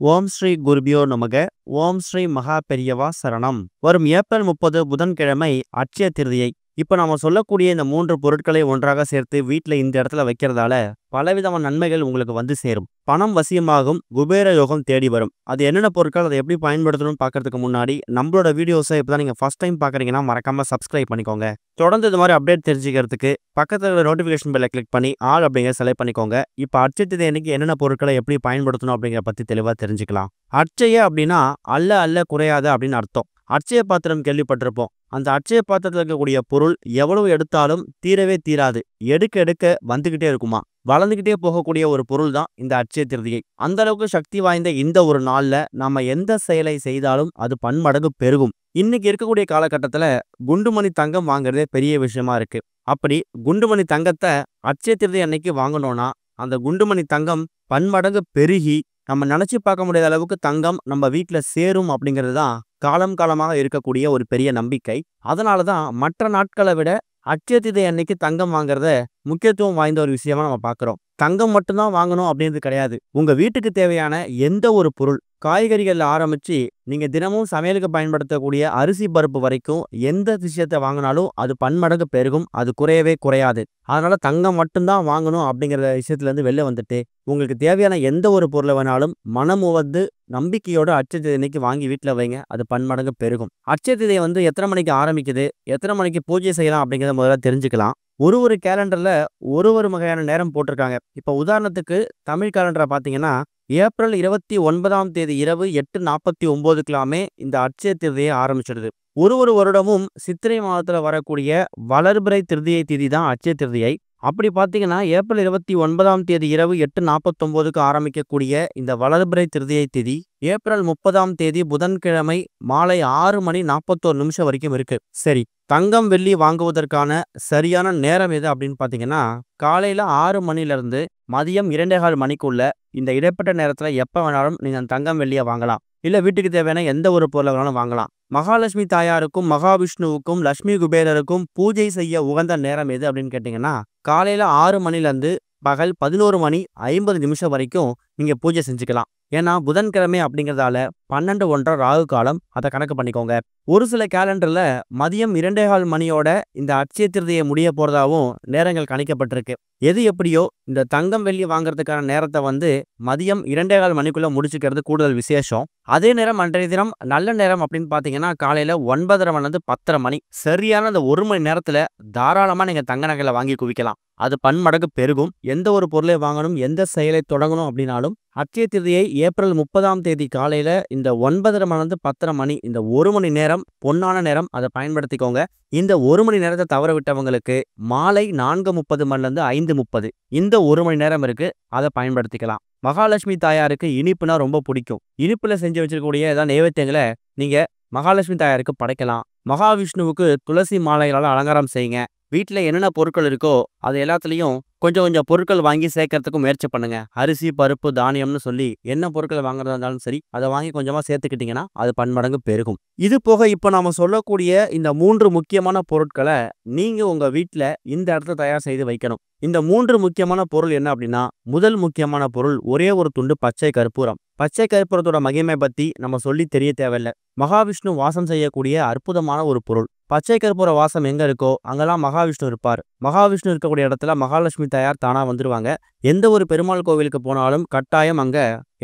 ஓம் ஸ்ரீ குருபியோ நமக. ஓம் ஸ்ரீ மகா பெரியவா சரணம். வரும் ஏப்ரல் 30 புதன்கிழமை அட்சய திருதியை. இப்ப நாம சொல்லக்கூடிய இந்த 3 பொருட்களை ஒன்றாக சேர்த்து வீட்ல இந்த இடத்துல வைக்கிறதால பலவிதமான நன்மைகள் உங்களுக்கு வந்து சேரும். பணம் வசியமாகும், குபேர யோகம் தேடி வரும். அது என்னென்ன பொருட்கள், அதை எப்படி பயன்படுத்தணும்னு பார்க்கறதுக்கு முன்னாடி நம்மளோட வீடியோஸை இப்பதான் நீங்க ஃபர்ஸ்ட் டைம் பார்க்குறீங்கன்னா மறக்காம சப்ஸ்கிரைப் பண்ணிக்கோங்க. தொடர்ந்து இது மாதிரி அப்டேட் தெரிஞ்சுக்கிறதுக்கு பக்கத்துல இருக்கிற நோட்டிஃபிகேஷன் பெல்லை கிளிக் பண்ணி ஆல் அப்படிங்கிற செலக்ட் பண்ணிக்கோங்க. இப்போ அட்சய திருதி அன்னைக்கு என்னென்ன பொருட்களை எப்படி பயன்படுத்தணும் அப்படிங்கிற பத்தி தெளிவா தெரிஞ்சுக்கலாம். அட்சய அப்படின்னா அல்ல அல்ல குறையாத அப்படின்னு அர்த்தம். அட்சய பாத்திரம் கேள்விப்பட்டிருப்போம். அந்த அட்சய பாத்திரத்தில் இருக்கக்கூடிய பொருள் எவ்வளவு எடுத்தாலும் தீரவே தீராது. எடுக்க எடுக்க வந்துகிட்டே இருக்குமா. வளர்ந்துகிட்டே போகக்கூடிய ஒரு பொருள் தான் இந்த அட்சய திருதியை. அந்த அளவுக்கு சக்தி வாய்ந்த இந்த ஒரு நாள்ல நம்ம எந்த செயலை செய்தாலும் அது பன்மடங்கு பெருகும். இன்னைக்கு இருக்கக்கூடிய காலகட்டத்துல குண்டுமணி தங்கம் வாங்குறதே பெரிய விஷயமா இருக்கு. அப்படி குண்டுமணி தங்கத்தை அட்சய திருதி அன்னைக்கு வாங்கணும்னா அந்த குண்டுமணி தங்கம் பன்மடங்கு பெருகி நம்ம நினைச்சு பார்க்க முடியாத அளவுக்கு தங்கம் நம்ம வீட்டுல சேரும் அப்படிங்கிறது தான் காலம் காலமாக இருக்கக்கூடிய ஒரு பெரிய நம்பிக்கை. அதனாலதான் மற்ற நாட்களை விட அட்சய திருதி அன்னைக்கு தங்கம் வாங்குறத முக்கியத்துவம் வாய்ந்த ஒரு விஷயமா நம்ம பார்க்கிறோம். தங்கம் மட்டும்தான் வாங்கணும் அப்படின்றது கிடையாது. உங்க வீட்டுக்கு தேவையான எந்த ஒரு பொருள், காய்கறிகள்ல ஆரம்பிச்சு நீங்க தினமும் சமையலுக்கு பயன்படுத்தக்கூடிய அரிசி பருப்பு வரைக்கும் எந்த விஷயத்தை வாங்கினாலும் அது பன்மடங்கு பெருகும். அது குறையவே குறையாது. அதனால தங்கம் மட்டும்தான் வாங்கணும் அப்படிங்கிற விஷயத்துல இருந்து வெளில வந்துட்டு உங்களுக்கு தேவையான எந்த ஒரு பொருளை வேணாலும் மனம் உவந்து நம்பிக்கையோட அட்சய திருதி அன்னைக்கு வாங்கி வீட்டில் வைங்க. அது பன்மடங்கு பெருகும். அட்சய திருதியை எத்தனை மணிக்கு ஆரம்பிக்குது, எத்தனை மணிக்கு பூஜை செய்யலாம் அப்படிங்கிறத முதல்ல தெரிஞ்சுக்கலாம். ஒரு கேலண்டர்ல ஒரு வகையான நேரம் போட்டிருக்காங்க. இப்போ உதாரணத்துக்கு தமிழ் கேலண்டரை பார்த்தீங்கன்னா ஏப்ரல் 29ஆம் தேதி இரவு 8:49க்கெல்லாமே இந்த அட்சய திருதியை ஆரம்பிச்சிடுது. ஒரு வருடமும் சித்திரை மாதத்துல வரக்கூடிய வளர்பிறை திருதியை திதி தான் அட்சய திருதியை. அப்படி பார்த்தீங்கன்னா ஏப்ரல் 29ஆம் தேதி இரவு 8:49க்கு ஆரம்பிக்கக்கூடிய இந்த வளர்பிறை திருதியை திதி ஏப்ரல் 30ஆம் தேதி புதன்கிழமை மாலை 6:41 வரைக்கும் இருக்கு. சரி, தங்கம் வெள்ளி வாங்குவதற்கான சரியான நேரம் எது அப்படின்னு பார்த்தீங்கன்னா காலையில 6 மணிலிருந்து மதியம் 2:15 மணிக்குள்ள இந்த இடைப்பட்ட நேரத்துல எப்ப வேணாலும் நீங்க தங்கம் வெள்ளியை வாங்கலாம். இல்ல வீட்டுக்கு தேவையான எந்த ஒரு பொருளை வேணாலும் வாங்கலாம். மகாலட்சுமி தாயாருக்கும் மகாவிஷ்ணுவுக்கும் லட்சுமி குபேரருக்கும் பூஜை செய்ய உகந்த நேரம் எது அப்படின்னு கேட்டீங்கன்னா காலையில 6 மணிலிருந்து பகல் 11:50 வரைக்கும் நீங்க பூஜை செஞ்சுக்கலாம். ஏன்னா புதன்கிழமை அப்படிங்கிறதால 12:01 ராகு காலம், அதை கணக்கு பண்ணிக்கோங்க. ஒரு சில கேலண்டர்ல மதியம் 2:15 மணியோட இந்த அட்சய திருதியை முடிய போறதாவும் நேரங்கள் கணிக்கப்பட்டிருக்கு. எது எப்படியோ இந்த தங்கம் வெள்ளி வாங்குறதுக்கான நேரத்தை மதியம் 2:15 மணிக்குள்ள முடிச்சுக்கிறது கூடுதல் விசேஷம். அதே நேரம் அன்றைய தினம் நல்ல நேரம் அப்படின்னு பாத்தீங்கன்னா காலையில 9:30 மணிலிருந்து 10:30 மணி. சரியான அந்த 1 மணி நேரத்துல தாராளமா நீங்க தங்க நகைகளை வாங்கி குவிக்கலாம். அது பன்மடங்கு பெருகும். எந்த ஒரு பொருளை வாங்கணும், எந்த செயலை தொடங்கணும் அப்படின்னாலும் அட்சய திருதியை ஏப்ரல் 30ஆம் தேதி காலையில இந்த 9:30 மணிலிருந்து 10:30 மணி இந்த 1 மணி நேரம் பொன்னான நேரம், அதை பயன்படுத்திக்கோங்க. இந்த 1 மணி நேரத்தை தவற விட்டவங்களுக்கு மாலை 4:30 மணிலிருந்து 5:30 இந்த 1 மணி நேரம் இருக்கு. அதை பயன்படுத்திக்கலாம். மகாலட்சுமி தாயாருக்கு இனிப்புனா ரொம்ப பிடிக்கும். இனிப்புல செஞ்சு வச்சிருக்கக்கூடிய ஏதாவது நைவேத்தியங்களை நீங்க மகாலட்சுமி தாயாருக்கு படைக்கலாம். மகாவிஷ்ணுவுக்கு துளசி மாலைகளால் அலங்காரம் செய்யுங்க. வீட்டில் என்னென்ன பொருட்கள் இருக்கோ அது எல்லாத்துலேயும் கொஞ்சம் கொஞ்சம் பொருட்கள் வாங்கி சேர்க்கறதுக்கு முயற்சி பண்ணுங்க. அரிசி பருப்பு தானியம்னு சொல்லி என்ன பொருட்கள் வாங்குறதா இருந்தாலும் சரி, அதை வாங்கி கொஞ்சமா சேர்த்துக்கிட்டீங்கன்னா அது பன்மடங்கு பெருகும். இது போக இப்போ நாம சொல்லக்கூடிய இந்த 3 முக்கியமான பொருட்களை நீங்க உங்க வீட்டில் இந்த இடத்துல தயார் செய்து வைக்கணும். இந்த 3 முக்கியமான பொருள் என்ன அப்படின்னா, முதல் முக்கியமான பொருள் ஒரே ஒரு துண்டு பச்சை கற்பூரம். பச்சை கற்பூரத்தோட மகிமை பத்தி நம்ம சொல்லி தெரிய தேவையில்லை. மகாவிஷ்ணு வாசம் செய்யக்கூடிய அற்புதமான ஒரு பொருள். பச்சை கற்பூர வாசம் எங்க இருக்கோ அங்கெல்லாம் மகாவிஷ்ணு இருப்பார். மகாவிஷ்ணு இருக்கக்கூடிய இடத்துல மகாலட்சுமி தாயார் தானா வந்துருவாங்க. எந்த ஒரு பெருமாள் கோவிலுக்கு போனாலும் கட்டாயம் அங்க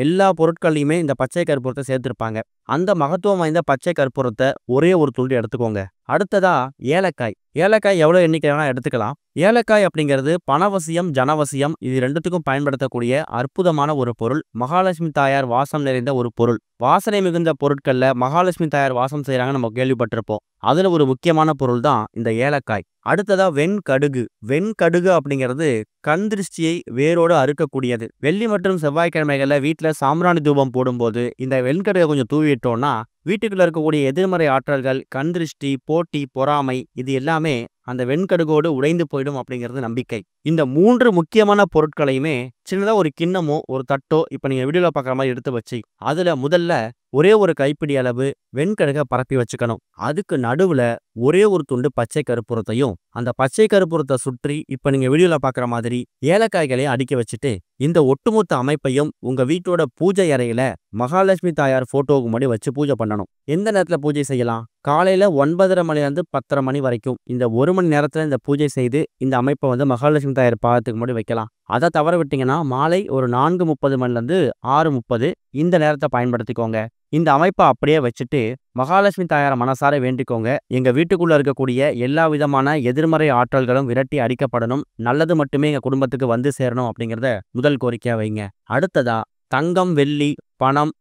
எல்லா பொருட்கள்லையுமே இந்த பச்சை கற்பூரத்தை சேர்த்திருப்பாங்க. அந்த மகத்துவம் வாய்ந்த பச்சை கற்பூரத்தை ஒரே ஒரு துண்டு எடுத்துக்கோங்க. அடுத்ததா ஏலக்காய். ஏலக்காய் எவ்வளவு எண்ணிக்கை வேணா எடுத்துக்கலாம். ஏலக்காய் அப்படிங்கிறது பணவசியம், ஜனவசியம், இது ரெண்டுத்துக்கும் பயன்படுத்தக்கூடிய அற்புதமான ஒரு பொருள். மகாலட்சுமி தாயார் வாசம் நிறைந்த ஒரு பொருள். வாசனை மிகுந்த பொருட்கள்ல மகாலட்சுமி தாயார் வாசம் செய்யறாங்க நம்ம கேள்விப்பட்டிருப்போம். அதுல ஒரு முக்கியமான பொருள் தான் இந்த ஏலக்காய். அடுத்ததா வெண்கடுகு. வெண்கடுகு அப்படிங்கிறது கண் திருஷ்டியை வேரோடு அறுக்கக்கூடியது. வெள்ளி மற்றும் செவ்வாய்க்கிழமைகள்ல வீட்டுல சாம்பிராணி தூபம் போடும்போது இந்த வெண்கடுகை கொஞ்சம் தூவிட்டோம்னா வீட்டுக்குள்ள இருக்கக்கூடிய எதிர்மறை ஆற்றல்கள், கண் திருஷ்டி, போட்டி, பொறாமை, இது எல்லாமே அந்த வெண்கடுகோடு உடைந்து போயிடும் அப்படிங்கிறது நம்பிக்கை. இந்த 3 முக்கியமான பொருட்களையுமே சின்னதா ஒரு கிண்ணமோ, ஒரு தட்டோ இப்ப நீங்க வீடியோல பார்க்குற மாரி எடுத்து வச்சு, அதுல முதல்ல ஒரே ஒரு கைப்பிடி அளவு வெண்கடுக பரப்பி வச்சுக்கணும். அதுக்கு நடுவுல ஒரே ஒரு துண்டு பச்சை கற்பூரத்தையும், அந்த பச்சை கற்பூரத்த சுற்றி இப்ப நீங்க வீடியோல பார்க்குற மாதிரி ஏலக்காய்களையும் அடுக்கி வச்சுட்டு, இந்த ஒட்டுமொத்த அமைப்பையும் உங்க வீட்டோட பூஜை அறையில மகாலட்சுமி தாயார் ஃபோட்டோவுக்கு முன்னாடி வச்சு பூஜை பண்ணணும். எந்த நேரத்துல பூஜை செய்யலாம்? காலையில 9:30 மணிலேருந்து 10:30 மணி வரைக்கும் இந்த 1 மணி நேரத்துல இந்த பூஜை செய்து இந்த அமைப்ப மகாலட்சுமி தாயார் பாதத்துக்கு முன்னாடி வைக்கலாம். அத தவற விட்டீங்கன்னா, மாலை ஒரு 4:30 மணிலேருந்து 6:30 இந்த நேரத்த பயன்படுத்திக்கோங்க. இந்த அமைப்ப அப்படியே வச்சுட்டு, மகாலட்சுமி தாயார மனசார வேண்டிக்கோங்க. எங்க வீட்டுக்குள்ள இருக்கக்கூடிய எல்லா விதமான எதிர்மறை ஆற்றல்களும் விரட்டி அடிக்கப்படணும். நல்லது மட்டுமே எங்க குடும்பத்துக்கு வந்து சேரணும் அப்படிங்கிறத முதல் கோரிக்கையா வைங்க. அடுத்ததா, தங்கம், வெள்ளி, பணம்,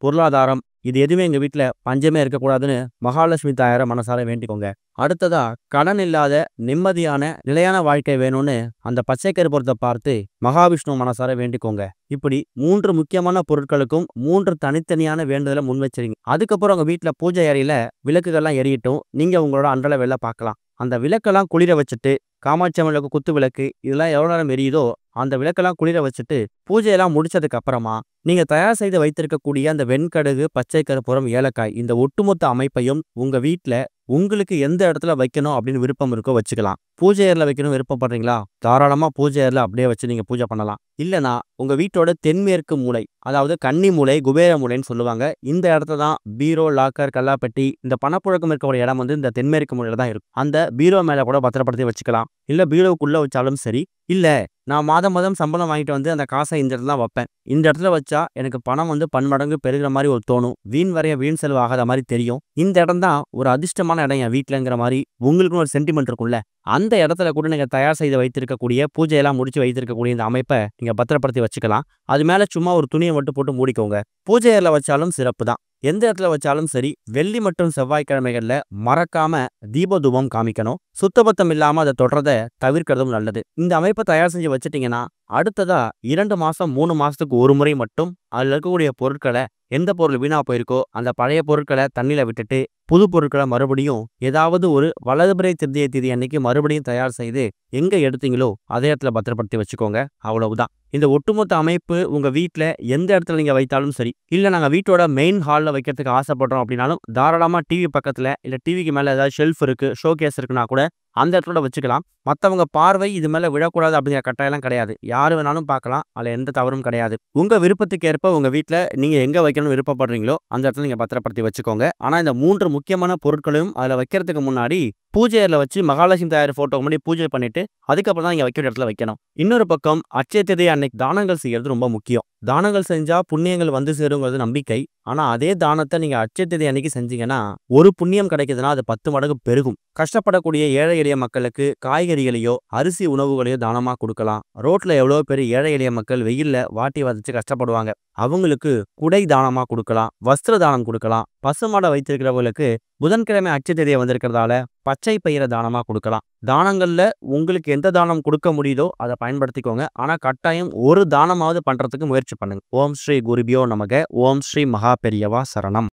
பொருளாதாரம் இது எதுவுமே எங்க வீட்ல பஞ்சமே இருக்கக்கூடாதுன்னு மகாலட்சுமி தாயார மனசார வேண்டிக்கோங்க. அடுத்ததா, கடன் இல்லாத நிம்மதியான நிலையான வாழ்க்கை வேணும்னு அந்த பச்சை கற்பூரத்த பார்த்து மகாவிஷ்ணு மனசார வேண்டிக்கோங்க. இப்படி 3 முக்கியமான பொருட்களுக்கும் 3 தனித்தனியான வேண்டுதல முன் வச்சிருங்க. அதுக்கப்புறம் உங்க வீட்ல பூஜை அறையில விளக்குகள்லாம் எரியட்டும். நீங்க உங்களோட அன்றாட வேலை பார்க்கலாம். அந்த விளக்கெல்லாம் குளிர வச்சுட்டு, காமாட்சி அம்மன் விளக்கு, குத்து விளக்கு இதெல்லாம் எவ்வளோ நேரம் எரியுதோ அந்த விளக்கெல்லாம் குளிர வச்சுட்டு, பூஜையெல்லாம் முடிச்சதுக்கு அப்புறமா நீங்க தயார் செய்து வைத்திருக்கக்கூடிய அந்த வெண்கடுகு, பச்சை கற்பூரம், ஏலக்காய் இந்த ஒட்டுமொத்த அமைப்பையும் உங்க வீட்ல உங்களுக்கு எந்த இடத்துல வைக்கணும் அப்படின்னு விருப்பம் இருக்கோ வச்சுக்கலாம். பூஜை அறையில வைக்கணும் விருப்பப்படுறீங்களா? தாராளமா பூஜை அறையில அப்படியே வச்சு நீங்க பூஜை பண்ணலாம். இல்லனா உங்க வீட்டோட தென்மேற்கு மூலை, அதாவது கன்னி மூலை, குபேர மூலைன்னு சொல்லுவாங்க. இந்த இடத்துல தான் பீரோ, லாக்கர், கல்லாப்பெட்டி இந்த பணப்புழக்கம் இருக்கக்கூடிய இடம் இந்த தென்மேற்கு மூலையில தான் இருக்கும். அந்த பீரோ மேல கூட பத்திரப்படுத்தி வச்சுக்கலாம். இல்ல பீரோவுக்குள்ள வச்சாலும் சரி. இல்ல நான் மாதம் மாதம் சம்பளம் வாங்கிட்டு அந்த காசை இந்த இடத்துல தான் வைப்பேன். இந்த இடத்துல வச்சா எனக்கு பணம் பன்மடங்கு பெருகிற மாதிரி ஒரு தோணும். வீண் செலவு ஆகாத மாதிரி தெரியும். இந்த இடம் தான் ஒரு அதிர்ஷ்டமான இடம் என் வீட்டுலங்கிற மாதிரி உங்களுக்குன்னு ஒரு சென்டிமெண்ட் இருக்கும்ல. அந்த இடத்துல கூட நீங்க தயார் செய்து வைத்திருக்கக்கூடிய பூஜையெல்லாம் முடிச்சு வைத்திருக்கக்கூடிய இந்த அமைப்பை நீங்க பத்திரப்படுத்தி வச்சுக்கலாம். அது மேல சும்மா ஒரு துணியை மட்டும் போட்டு மூடிக்கோங்க. பூஜை அறையில வச்சாலும் சிறப்பு தான். எந்த இடத்துல வச்சாலும் சரி, வெள்ளி மற்றும் செவ்வாய்க்கிழமைகள்ல மறக்காம தீப தூபம் காமிக்கணும். சுத்தபத்தம் இல்லாம அதை தொடர்றத தவிர்க்கிறதும் நல்லது. இந்த அமைப்பை தயார் செஞ்சு வச்சுட்டீங்கன்னா, அடுத்ததா 2 மாசம் 3 மாசத்துக்கு ஒரு முறை மட்டும் அதுல இருக்கக்கூடிய பொருட்களை, எந்த பொருள் வீணா போயிருக்கோ அந்த பழைய பொருட்களை தண்ணியில விட்டுட்டு, புது பொருட்களை மறுபடியும் ஏதாவது ஒரு வலதுபுறை திருதியை திதி அன்னைக்கு மறுபடியும் தயார் செய்து எங்க எடுத்தீங்களோ அதே இடத்துல பத்திரப்படுத்தி வச்சுக்கோங்க. அவ்வளவுதான். இந்த ஒட்டுமொத்த அமைப்பு உங்க வீட்ல எந்த இடத்துல நீங்க வைத்தாலும் சரி, இல்ல நாங்க வீட்டோட மெயின் ஹால்ல வைக்கிறதுக்கு ஆசைப்படுறோம் அப்படின்னாலும் தாராளமா டிவி பக்கத்துல, இல்ல டிவிக்கு மேல ஏதாவது ஷெல்ஃப் இருக்கு, ஷோகேஸ் இருக்குன்னா கூட அந்த இடத்துல வச்சுக்கலாம். மத்தவங்க பார்வை இது மேல விழக்கூடாது அப்படிங்கிற கட்டாயம்லாம் கிடையாது. யாரு வேணாலும் பார்க்கலாம். அதுல எந்த தவறும் கிடையாது. உங்க விருப்பத்துக்கு ஏற்ப உங்க வீட்ல நீங்க எங்க வைக்கணும்னு விருப்பப்படுறீங்களோ அந்த இடத்துல நீங்க பத்திரப்படுத்தி வச்சுக்கோங்க. ஆனா இந்த 3 முக்கியமான பொருட்களையும் அதுல வைக்கிறதுக்கு முன்னாடி பூஜை அறையில வச்சு மகாலட்சுமி தாயார் போட்டோ முன்னாடி பூஜை பண்ணிட்டு அதுக்கப்புறம் தான் நீங்க வைக்கிற இடத்துல வைக்கணும். இன்னொரு பக்கம் அட்சய திருதியை அன்னைக்கு தானங்கள் செய்யறது ரொம்ப முக்கியம். தானங்கள் செஞ்சா புண்ணியங்கள் வந்து சேருங்கிறது நம்பிக்கை. ஆனா அதே தானத்தை நீங்க அட்சய திருதியை அன்னைக்கு செஞ்சீங்கன்னா, ஒரு புண்ணியம் கிடைக்குதுன்னா அது 10 மடங்கு பெருகும். கஷ்டப்படக்கூடிய ஏழை எளிய மக்களுக்கு காய்கறிகளையோ, அரிசி உணவுகளையோ தானமா கொடுக்கலாம். ரோட்ல எவ்வளவு பேர் ஏழை எளிய மக்கள் வெயில்ல வாட்டி வதச்சு கஷ்டப்படுவாங்க. அவங்களுக்கு குடை தானமா கொடுக்கலாம், வஸ்திர தானம் கொடுக்கலாம். பசுமாடை வைத்திருக்கிறவங்களுக்கு புதன்கிழமை அட்சய திருதியை வந்திருக்கிறதால பச்சை பயிரை தானமா கொடுக்கலாம். தானங்கள்ல உங்களுக்கு எந்த தானம் கொடுக்க முடியுதோ அதை பயன்படுத்திக்கோங்க. ஆனா கட்டாயம் ஒரு தானமாவது பண்றதுக்கு முயற்சி பண்ணுங்க. ஓம் ஸ்ரீ குருபியோ நமக. ஓம் ஸ்ரீ மகா பெரியவா சரணம்.